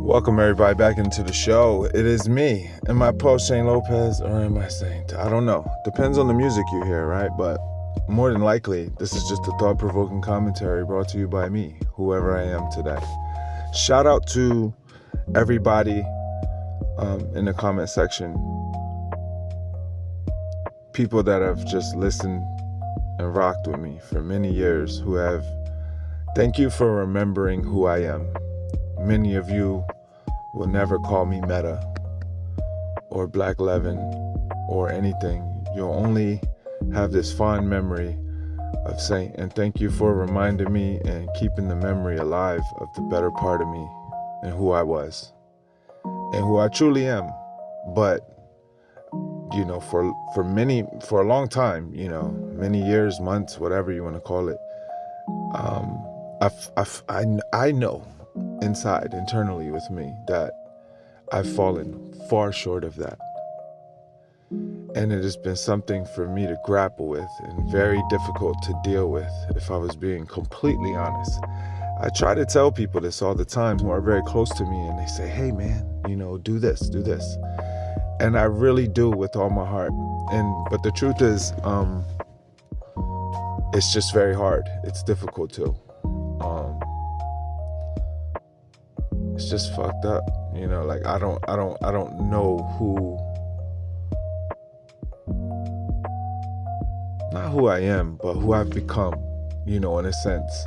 Welcome everybody back into the show. It is me. Am I Pulsechain Lopez or am I Saint? I don't know. Depends on the music you hear, right? But more than likely, this is just a thought-provoking commentary brought to you by me, whoever I am today. Shout out to everybody in the comment section. People that have just listened and rocked with me for many years who have, thank you for remembering who I am. Many of you will never call me Meta or Black Levin or anything. You'll only have this fond memory of Saint. And thank you for reminding me and keeping the memory alive of the better part of me and who I was and who I truly am. But, you know, for a long time, you know, many years, months, whatever you want to call it, I know internally with me that I've fallen far short of that. And it has been something for me to grapple with and very difficult to deal with, if I was being completely honest. I try to tell people this all the time who are very close to me, and they say, hey man, you know, do this. And I really do with all my heart. But the truth is, it's just very hard. It's difficult too. It's just fucked up, you know. Like I don't know not who I am, but who I've become, you know, in a sense.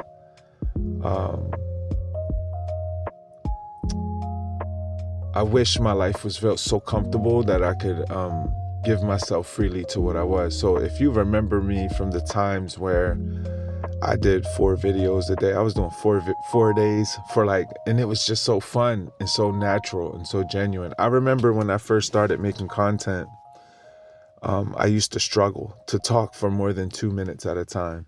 I wish my life was felt so comfortable that I could give myself freely to what I was. So if you remember me from the times where I did 4 videos a day, I was doing 4 days and it was just so fun and so natural and so genuine. I remember when I first started making content, I used to struggle to talk for more than 2 minutes at a time.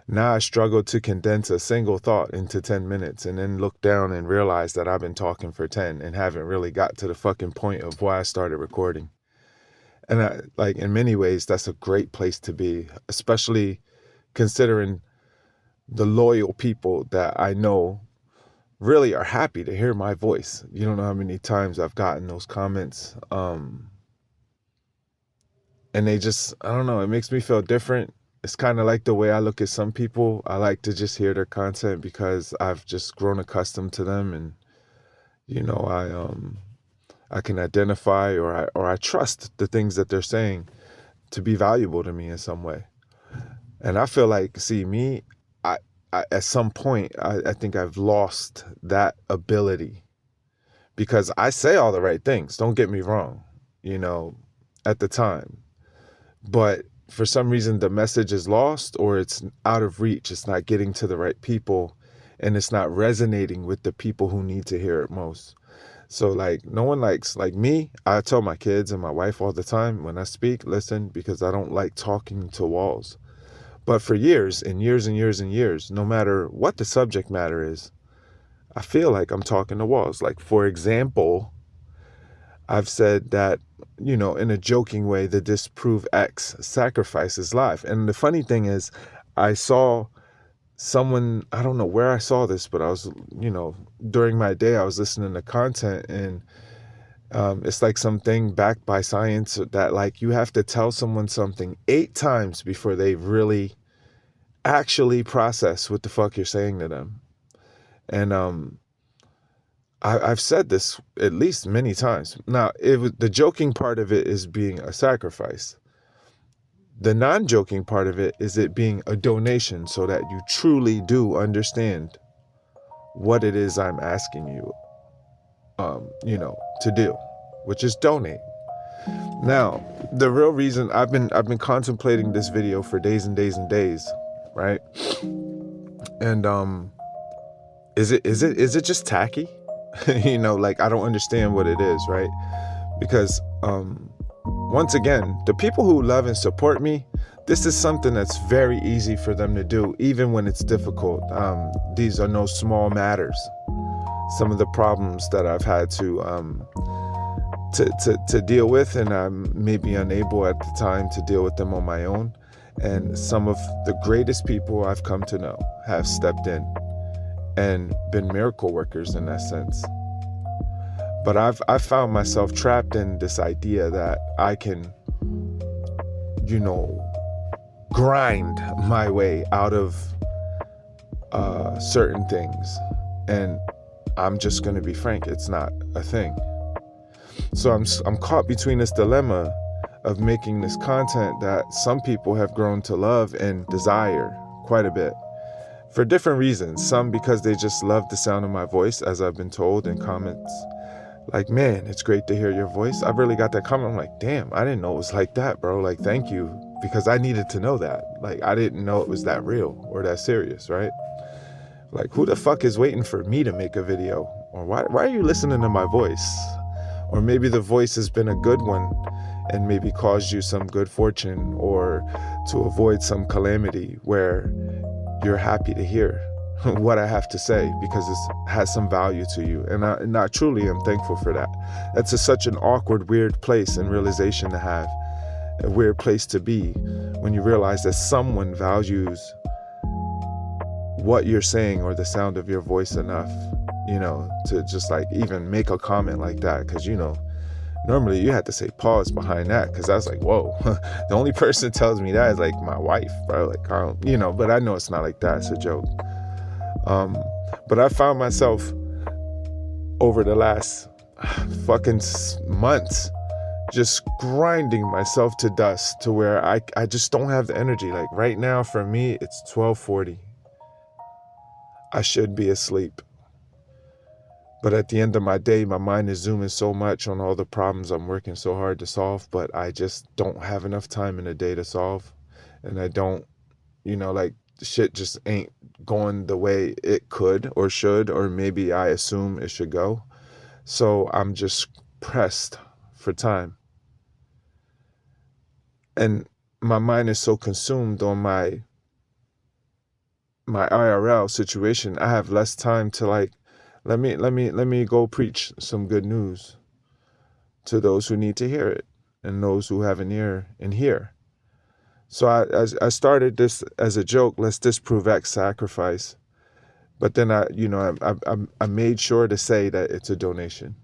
Now I struggle to condense a single thought into 10 minutes and then look down and realize that I've been talking for 10 and haven't really got to the fucking point of why I started recording. And in many ways, that's a great place to be, especially considering the loyal people that I know really are happy to hear my voice. You don't know how many times I've gotten those comments. And they just, I don't know, it makes me feel different. It's kind of like the way I look at some people. I like to just hear their content because I've just grown accustomed to them. And, you know, I can identify or I trust the things that they're saying to be valuable to me in some way. And I feel like, see, me, I at some point, I think I've lost that ability because I say all the right things. Don't get me wrong, you know, at the time. But for some reason, the message is lost or it's out of reach. It's not getting to the right people and it's not resonating with the people who need to hear it most. So like no one likes, like me, I tell my kids and my wife all the time when I speak, listen, because I don't like talking to walls. But for years and years and years and years, no matter what the subject matter is, I feel like I'm talking to walls. Like, for example, I've said that, you know, in a joking way, the DisProveX sacrifice is live. And the funny thing is, I saw someone, I don't know where I saw this, but I was, you know, during my day, I was listening to content and it's like something backed by science that like you have to tell someone something 8 times before they really actually process what the fuck you're saying to them. And I've said this at least many times. Now, the joking part of it is being a sacrifice. The non-joking part of it is it being a donation so that you truly do understand what it is I'm asking you, you know, to do, which is donate. Now, the real reason I've been contemplating this video for days and days and days, right? And is it just tacky? You know, like I don't understand what it is, right? Because once again, the people who love and support me, this is something that's very easy for them to do, even when it's difficult. These are no small matters. Some of the problems that I've had to deal with, and I'm maybe unable at the time to deal with them on my own. And some of the greatest people I've come to know have stepped in and been miracle workers in that sense. But I've found myself trapped in this idea that I can, grind my way out of certain things. And I'm just going to be frank, it's not a thing. So I'm caught between this dilemma of making this content that some people have grown to love and desire quite a bit for different reasons. Some because they just love the sound of my voice, as I've been told in comments. Like, man, it's great to hear your voice. I really got that comment. I'm like, damn, I didn't know it was like that, bro. Like, thank you, because I needed to know that. Like, I didn't know it was that real or that serious, right? Like, who the fuck is waiting for me to make a video? Or why are you listening to my voice? Or maybe the voice has been a good one and maybe caused you some good fortune or to avoid some calamity where you're happy to hear what I have to say because it has some value to you. And I truly am thankful for that. That's such an awkward, weird place and realization to have, a weird place to be when you realize that someone values what you're saying or the sound of your voice enough, to just like even make a comment like that. Because, normally you had to say pause behind that, because I was like, whoa, the only person that tells me that is like my wife, bro. Like, but I know it's not like that. It's a joke. But I found myself over the last fucking months just grinding myself to dust to where I just don't have the energy. Like right now for me, it's 12:40. I should be asleep. But at the end of my day, my mind is zooming so much on all the problems I'm working so hard to solve, but I just don't have enough time in a day to solve. And I don't, like, shit just ain't going the way it could or should, or maybe I assume it should go. So I'm just pressed for time. And my mind is so consumed on my IRL situation, I have less time to like, let me go preach some good news to those who need to hear it and those who have an ear and hear. So I started this as a joke, let's DisProveX sacrifice. But then I made sure to say that it's a donation.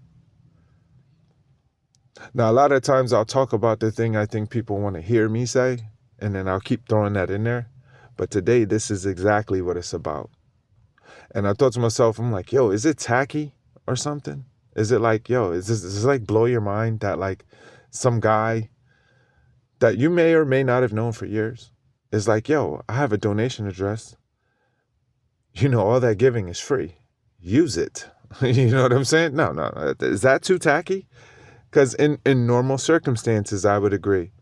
Now, a lot of times I'll talk about the thing I think people want to hear me say, and then I'll keep throwing that in there. But today, this is exactly what it's about. And I thought to myself, I'm like, yo, is it tacky or something? Is it like, yo, is this like blow your mind that like some guy that you may or may not have known for years is like, yo, I have a donation address. All that giving is free. Use it. You know what I'm saying? No. Is that too tacky? Because in normal circumstances, I would agree.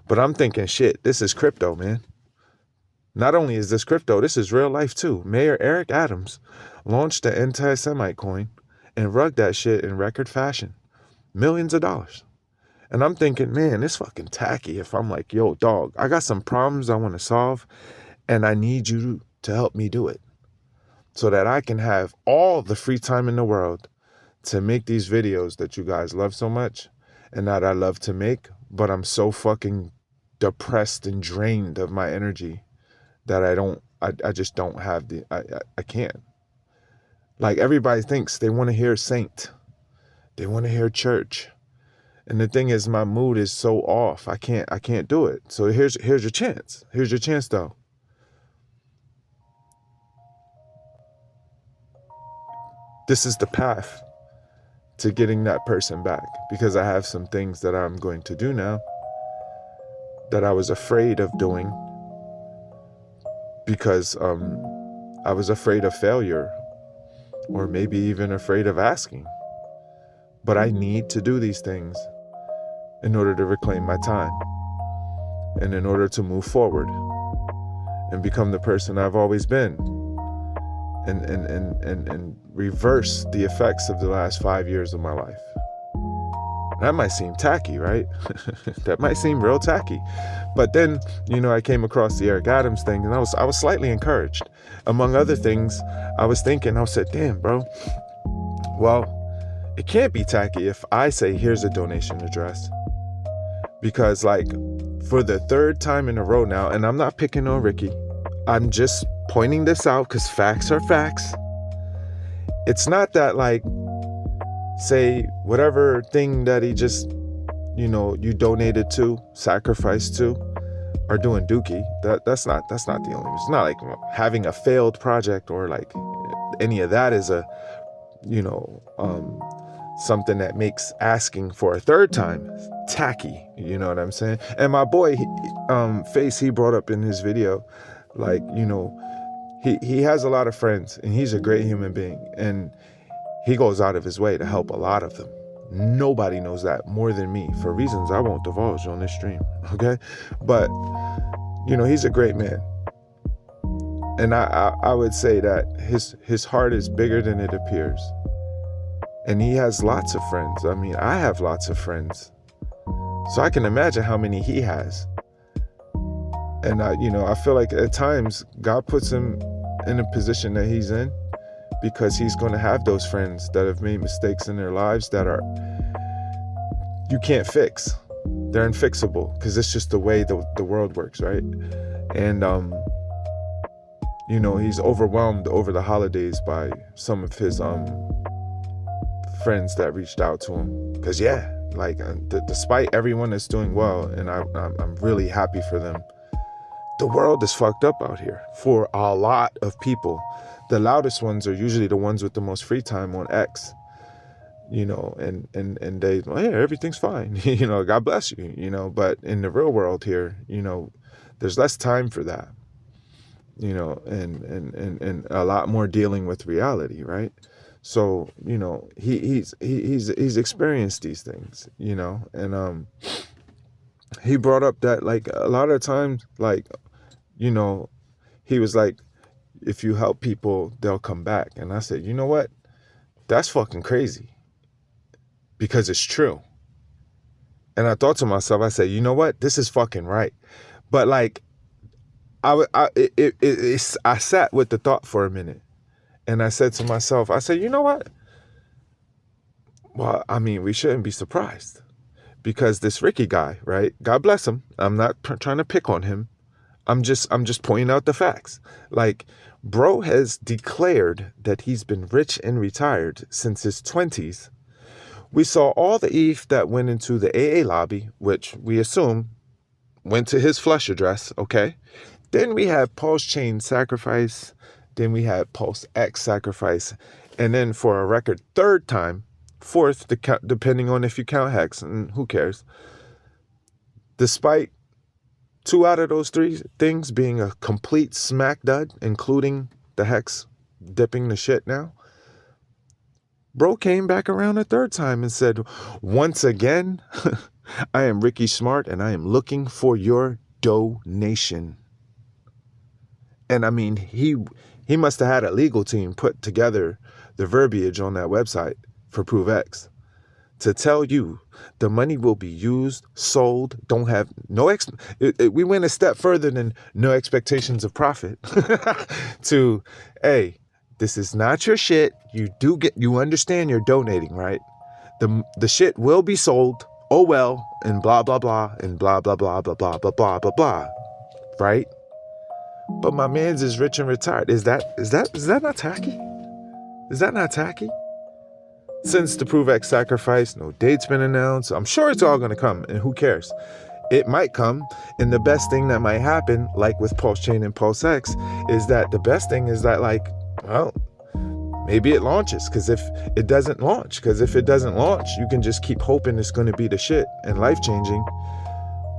But I'm thinking, shit, this is crypto, man. Not only is this crypto, this is real life too. Mayor Eric Adams launched the anti-Semite coin and rugged that shit in record fashion. Millions of dollars. And I'm thinking, man, it's fucking tacky if I'm like, yo, dog, I got some problems I want to solve and I need you to help me do it so that I can have all the free time in the world to make these videos that you guys love so much and that I love to make, but I'm so fucking depressed and drained of my energy that I just don't have I can't. Like everybody thinks they want to hear saint. They want to hear church. And the thing is, my mood is so off. I can't do it. So here's your chance. Here's your chance though. This is the path to getting that person back, because I have some things that I'm going to do now that I was afraid of doing because I was afraid of failure, or maybe even afraid of asking. But I need to do these things in order to reclaim my time and in order to move forward and become the person I've always been and reverse the effects of the last 5 years of my life. That might seem tacky, right? That might seem real tacky. But then, I came across the Eric Adams thing and I was slightly encouraged. Among other things, I was thinking, I said, damn, bro, well, it can't be tacky if I say, here's a donation address. Because like for the third time in a row now, and I'm not picking on Ricky, I'm just pointing this out because facts are facts. It's not that like say whatever thing that he just, you donated to, sacrificed to, are doing dookie. That's not the only reason. It's not like having a failed project or like any of that is a, something that makes asking for a third time tacky. You know what I'm saying? And my boy, Face, he brought up in his video, like, he has a lot of friends and he's a great human being and he goes out of his way to help a lot of them. Nobody knows that more than me for reasons I won't divulge on this stream. Okay. But, he's a great man. And I would say that his heart is bigger than it appears. And he has lots of friends. I mean, I have lots of friends. So I can imagine how many he has. And I feel like at times God puts him in a position that he's in because he's going to have those friends that have made mistakes in their lives that you can't fix. They're unfixable because it's just the way the world works, right? And, he's overwhelmed over the holidays by some of his friends that reached out to him. Because, despite everyone that's doing well, and I'm really happy for them, the world is fucked up out here for a lot of people. The loudest ones are usually the ones with the most free time on X, and they, hey, everything's fine, God bless you, but in the real world here, there's less time for that, and a lot more dealing with reality, right? So, he's experienced these things, and he brought up that, like, a lot of times, like, he was like, if you help people, they'll come back. And I said, you know what? That's fucking crazy. Because it's true. And I thought to myself, I said, you know what? This is fucking right. But like, I sat with the thought for a minute. And I said to myself, I said, you know what? Well, I mean, we shouldn't be surprised. Because this Ricky guy, right? God bless him. I'm not trying to pick on him. I'm just pointing out the facts. Like, bro has declared that he's been rich and retired since his 20s. We saw all the ETH that went into the AA lobby, which we assume went to his flush address, okay? Then we had Pulsechain sacrifice. Then we had PulseX sacrifice. And then for a record fourth, depending on if you count Hex, and who cares. Despite 2 out of those 3 things being a complete smack dud, including the Hex dipping the shit now, bro came back around a 3rd time and said, once again, I am Ricky Smart and I am looking for your donation. And I mean, he must have had a legal team put together the verbiage on that website for ProveX to tell you the money will be used, sold, don't have we went a step further than no expectations of profit to, hey, this is not your shit. You understand you're donating, right? The shit will be sold. Oh well, and blah blah blah and blah blah blah blah blah blah blah blah blah. Right? But my man's is rich and retired. Is that not tacky? Is that not tacky? Since the ProveX sacrifice, no date's been announced. I'm sure it's all going to come, and who cares? It might come, and the best thing that might happen, like with Pulsechain and PulseX, is that the best thing is that, like, well, maybe it launches, because if it doesn't launch, you can just keep hoping it's going to be the shit and life-changing.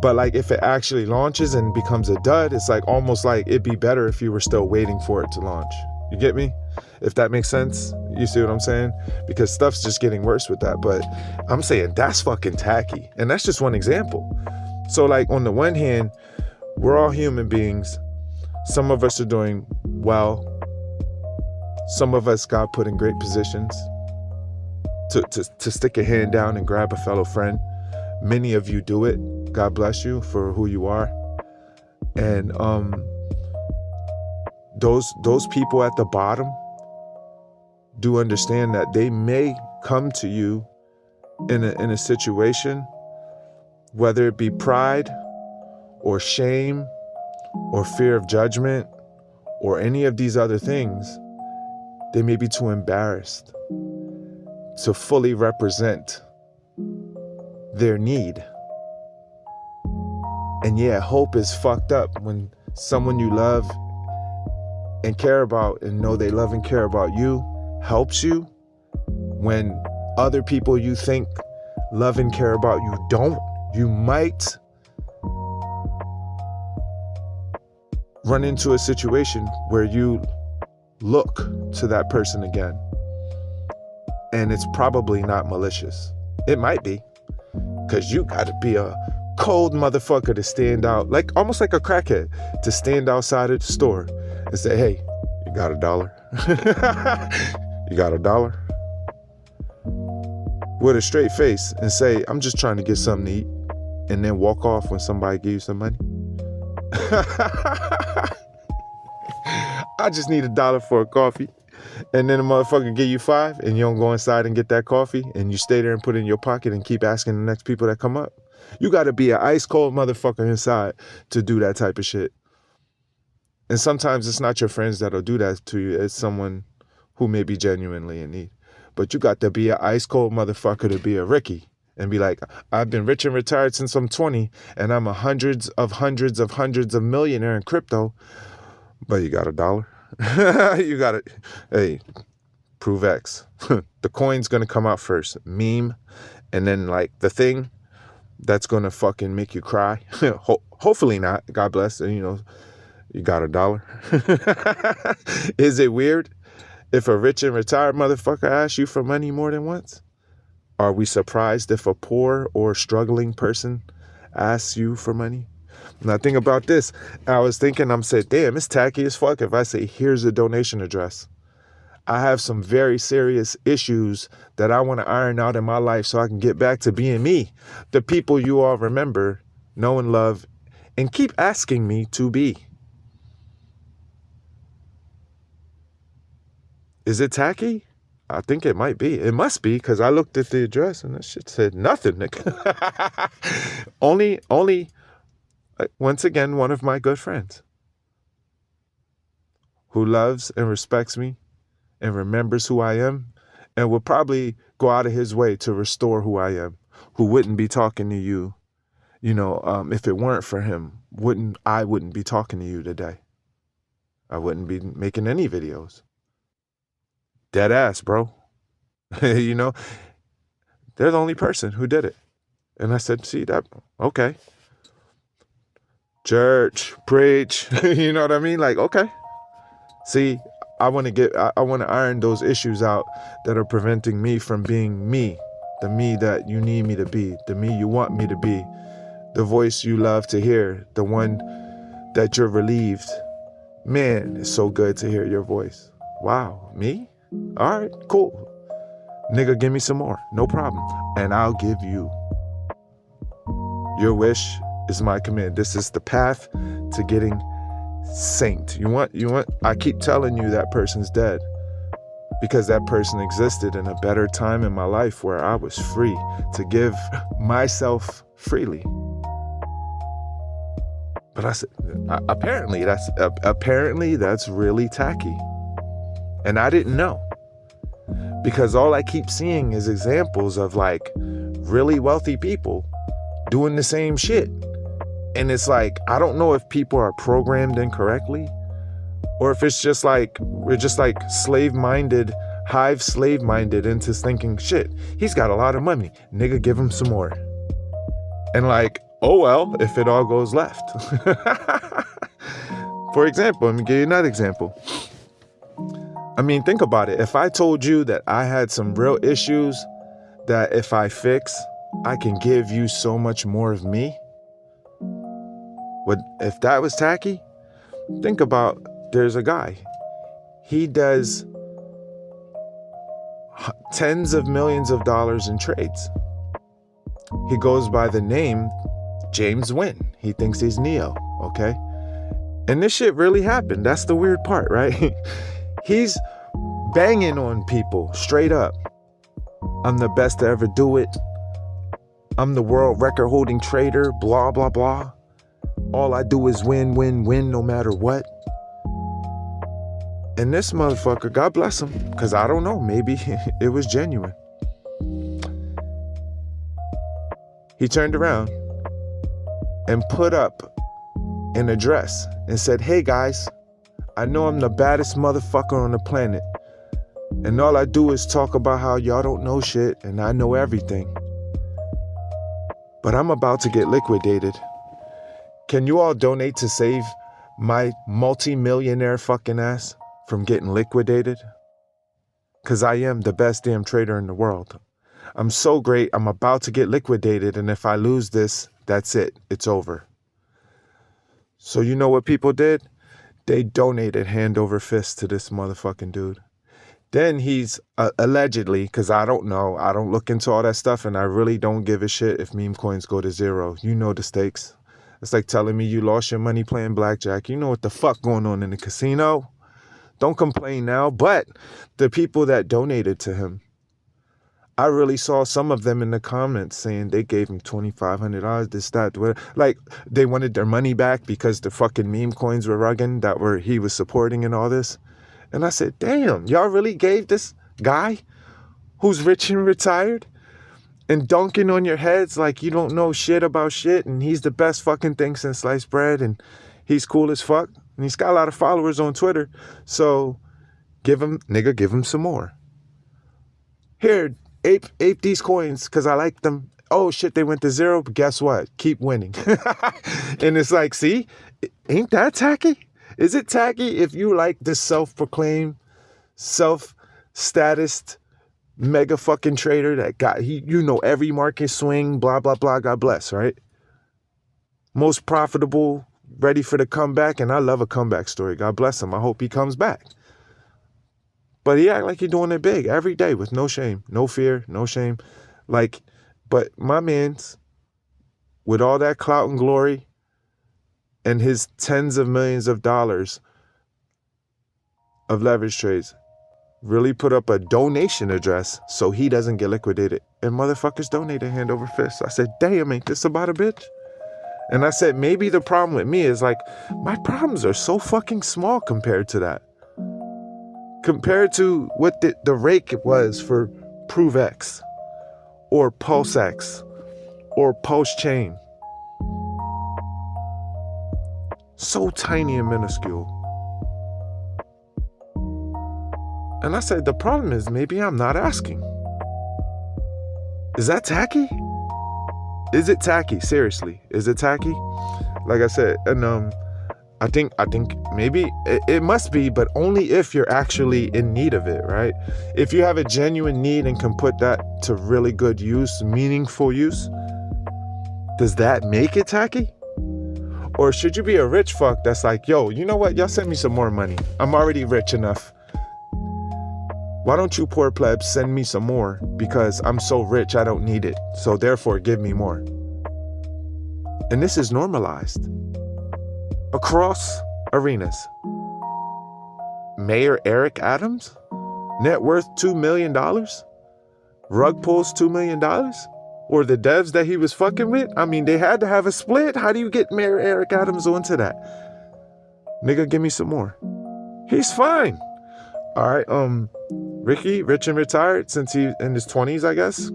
But like, if it actually launches and becomes a dud, it's like almost like it'd be better if you were still waiting for it to launch. You get me? If that makes sense? You see what I'm saying? Because stuff's just getting worse with that. But I'm saying that's fucking tacky. And that's just one example. So like, on the one hand, we're all human beings. Some of us are doing well. Some of us got put in great positions to stick a hand down and grab a fellow friend. Many of you do it. God bless you for who you are. And those people at the bottom do understand that they may come to you in a situation, whether it be pride or shame or fear of judgment or any of these other things. They may be too embarrassed to fully represent their need. And yeah, hope is fucked up when someone you love and care about and know they love and care about you helps you, when other people you think love and care about you don't. You might run into a situation where you look to that person again, and it's probably not malicious. It might be, because you gotta be a cold motherfucker to stand out, like almost like a crackhead, to stand outside of the store and say, hey, you got $1? You got $1? With a straight face and say, I'm just trying to get something to eat, and then walk off when somebody gives you some money. I just need $1 for a coffee. And then a motherfucker give you $5 and you don't go inside and get that coffee, and you stay there and put it in your pocket and keep asking the next people that come up. You got to be an ice cold motherfucker inside to do that type of shit. And sometimes it's not your friends that'll do that to you. It's someone who may be genuinely in need. But you got to be an ice cold motherfucker to be a Ricky and be like, I've been rich and retired since I'm 20, and I'm a hundreds of millionaire in crypto. But you got $1? You got it. Hey, ProveX. The coin's going to come out first. Meme. And then like the thing that's going to fucking make you cry. Hopefully not. God bless. And, you know, you got $1. Is it weird if a rich and retired motherfucker asks you for money more than once? Are we surprised if a poor or struggling person asks you for money? Now think about this. I was thinking, said, damn, it's tacky as fuck if I say, here's a donation address. I have some very serious issues that I want to iron out in my life so I can get back to being me, the people you all remember, know and love, and keep asking me to be. Is it tacky? I think it might be. It must be, because I looked at the address and that shit said nothing. only, once again, one of my good friends who loves and respects me and remembers who I am and would probably go out of his way to restore who I am, who wouldn't be talking to you, if it weren't for him, I wouldn't be talking to you today. I wouldn't be making any videos. Dead ass, bro. They're the only person who did it. And I said, see that? Okay. Church, preach. You know what I mean? Like, okay. See, I want to iron those issues out that are preventing me from being me, the me that you need me to be, the me you want me to be, the voice you love to hear, the one that you're relieved. Man, it's so good to hear your voice. Wow, me? All right, cool. Nigga, give me some more. No problem. And I'll give you. Your wish is my command. This is the path to getting saint. You want, I keep telling you that person's dead because that person existed in a better time in my life where I was free to give myself freely. But I said, apparently that's really tacky. And I didn't know, because all I keep seeing is examples of like really wealthy people doing the same shit. And it's like, I don't know if people are programmed incorrectly or if it's just like, we're just like slave-minded into thinking, shit, he's got a lot of money. Nigga, give him some more. And like, oh well, if it all goes left. For example, let me give you another example. I mean, think about it. If I told you that I had some real issues that if I fix, I can give you so much more of me. If that was tacky, think about, there's a guy. He does tens of millions of dollars in trades. He goes by the name James Wynn. He thinks he's Neo, okay? And this shit really happened. That's the weird part, right? He's banging on people straight up. I'm the best to ever do it. I'm the world record holding trader, blah, blah, blah. All I do is win, win, win, no matter what. And this motherfucker, God bless him, because I don't know, maybe it was genuine. He turned around and put up an address and said, hey guys, I know I'm the baddest motherfucker on the planet, and all I do is talk about how y'all don't know shit and I know everything. But I'm about to get liquidated. Can you all donate to save my multi-millionaire fucking ass from getting liquidated? Because I am the best damn trader in the world. I'm so great, I'm about to get liquidated, and if I lose this, that's it. It's over. So you know what people did? They donated hand over fist to this motherfucking dude. Then he's allegedly, because I don't know, I don't look into all that stuff, and I really don't give a shit if meme coins go to zero. You know the stakes. It's like telling me you lost your money playing blackjack. You know what the fuck going on in the casino. Don't complain now. But the people that donated to him, I really saw some of them in the comments saying they gave him $2,500, this, that, whatever. Like they wanted their money back because the fucking meme coins were rugging that he was supporting and all this. And I said, damn, y'all really gave this guy who's rich and retired and dunking on your heads like you don't know shit about shit, and he's the best fucking thing since sliced bread, and he's cool as fuck, and he's got a lot of followers on Twitter, so give him some more. Here, ape these coins because I like them. Oh shit, they went to zero, but guess what? Keep winning. And it's like, see, ain't that tacky? Is it tacky if you like this self-proclaimed, self-statused mega fucking trader that got, you know, every market swing, blah, blah, blah, God bless, right? Most profitable, ready for the comeback, and I love a comeback story. God bless him. I hope he comes back. But he act like he's doing it big every day with no shame, no fear, no shame. Like, but my man's, with all that clout and glory and his tens of millions of dollars of leverage trades, really put up a donation address so he doesn't get liquidated. And motherfuckers donated hand over fist. I said, damn, ain't this about a bitch? And I said, maybe the problem with me is like, my problems are so fucking small compared to that. Compared to what the rake was for ProveX or Pulsechain or Pulsechain. So tiny and minuscule. And I said, the problem is maybe I'm not asking. Is that tacky? Is it tacky? Seriously, is it tacky? Like I said, and I think maybe it must be, but only if you're actually in need of it, right? If you have a genuine need and can put that to really good use, meaningful use, does that make it tacky? Or should you be a rich fuck that's like, yo, you know what? Y'all send me some more money. I'm already rich enough. Why don't you poor plebs send me some more? Because I'm so rich, I don't need it. So therefore, give me more. And this is normalized across arenas. Mayor Eric Adams, net worth $2 million? Rug pulls $2 million? Or the devs that he was fucking with? I mean, they had to have a split. How do you get Mayor Eric Adams onto that? Nigga, give me some more. He's fine. All right, Ricky, rich and retired since he in his 20s, I guess.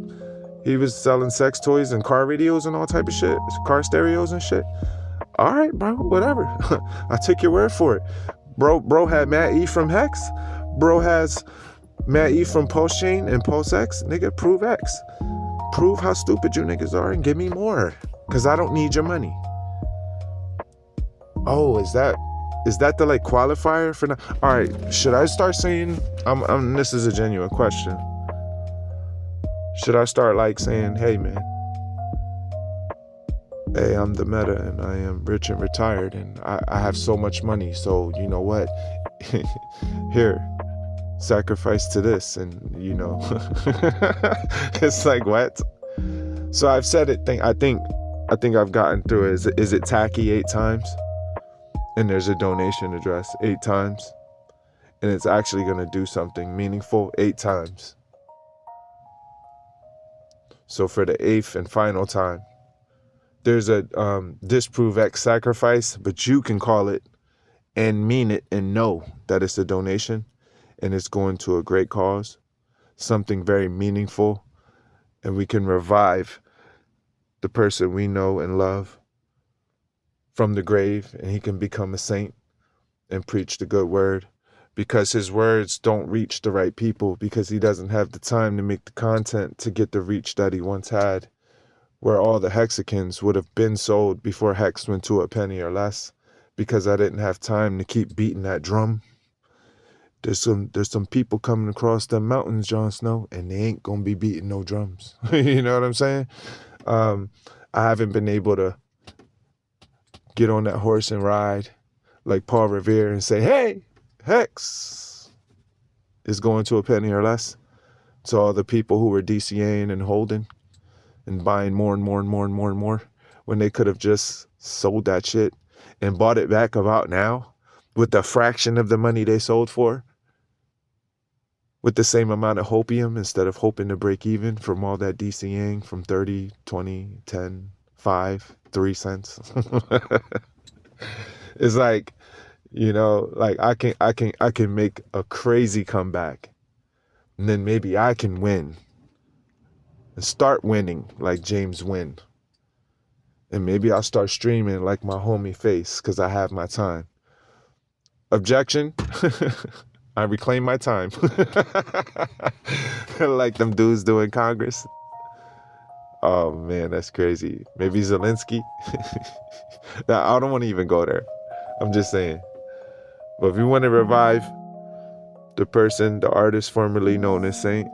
He was selling sex toys and car radios and all type of shit, car stereos and shit. All right, bro, whatever. I take your word for it. Bro had Matt E from Hex. Bro has Matt E from Pulsechain and PulseX. Nigga, ProveX. Prove how stupid you niggas are and give me more, because I don't need your money. Oh, is that the like qualifier for now? All right, should I start saying, this is a genuine question. Should I start like saying, hey man, hey, I'm the meta and I am rich and retired and I have so much money, so you know what? Here, sacrifice to this, and you know. It's like, what? So I've said it, I think I've gotten through it. Is it tacky 8 times? And there's a donation address 8 times. And it's actually going to do something meaningful 8 times. So for the 8th and final time, there's a DisProveX sacrifice, but you can call it and mean it and know that it's a donation and it's going to a great cause, something very meaningful, and we can revive the person we know and love from the grave, and he can become a saint and preach the good word, because his words don't reach the right people, because he doesn't have the time to make the content to get the reach that he once had, where all the hexagons would have been sold before Hex went to a penny or less, because I didn't have time to keep beating that drum. There's some people coming across the mountains, Jon Snow, and they ain't gonna be beating no drums. You know what I'm saying? I haven't been able to get on that horse and ride like Paul Revere and say, hey, Hex is going to a penny or less, to all the people who were DCAing and holding and buying more and more and more and more and more, when they could have just sold that shit and bought it back about now with a fraction of the money they sold for, with the same amount of hopium, instead of hoping to break even from all that DCAing from 30, 20, 10, 5, 3 cents. It's like, you know, like I can make a crazy comeback, and then maybe I can win and start winning like James Wynn. And maybe I'll start streaming like my homie Face, because I have my time. Objection? I reclaim my time. Like them dudes doing Congress. Oh man, that's crazy. Maybe Zelensky. Now, I don't want to even go there. I'm just saying. But if you want to revive the person, the artist formerly known as Saint,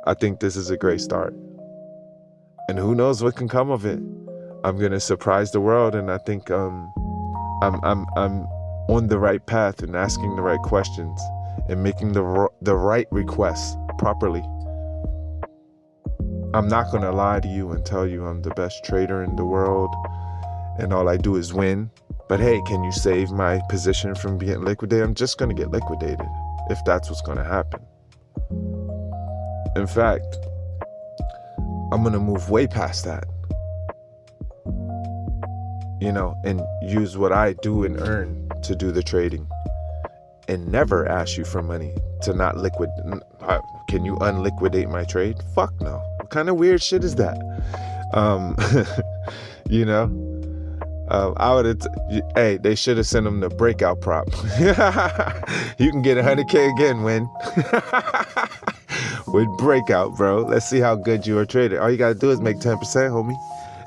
I think this is a great start. And who knows what can come of it. I'm gonna surprise the world, and I think I'm on the right path and asking the right questions and making the right requests properly. I'm not gonna lie to you and tell you I'm the best trader in the world and all I do is win. But hey, can you save my position from being liquidated? I'm just gonna get liquidated if that's what's gonna happen. In fact, I'm gonna move way past that, you know, and use what I do and earn to do the trading, and never ask you for money to not liquid. Can you unliquidate my trade? Fuck no. What kind of weird shit is that? You know, I would have. Hey, they should have sent him the breakout prop. You can get 100K again, win. With breakout, bro. Let's see how good you are trading. All you gotta do is make 10%, homie,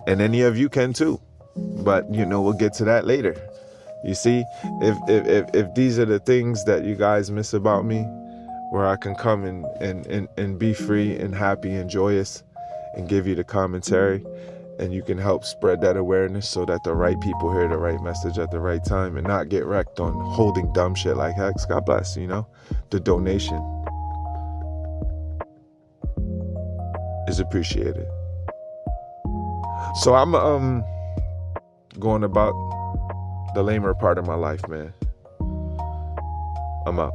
and any of you can too. But you know, we'll get to that later. You see, if these are the things that you guys miss about me, where I can come and be free and happy and joyous and give you the commentary, and you can help spread that awareness so that the right people hear the right message at the right time and not get wrecked on holding dumb shit like Hex. God bless, you know. The donation is appreciated. So I'm going about the lamer part of my life, man. I'm out.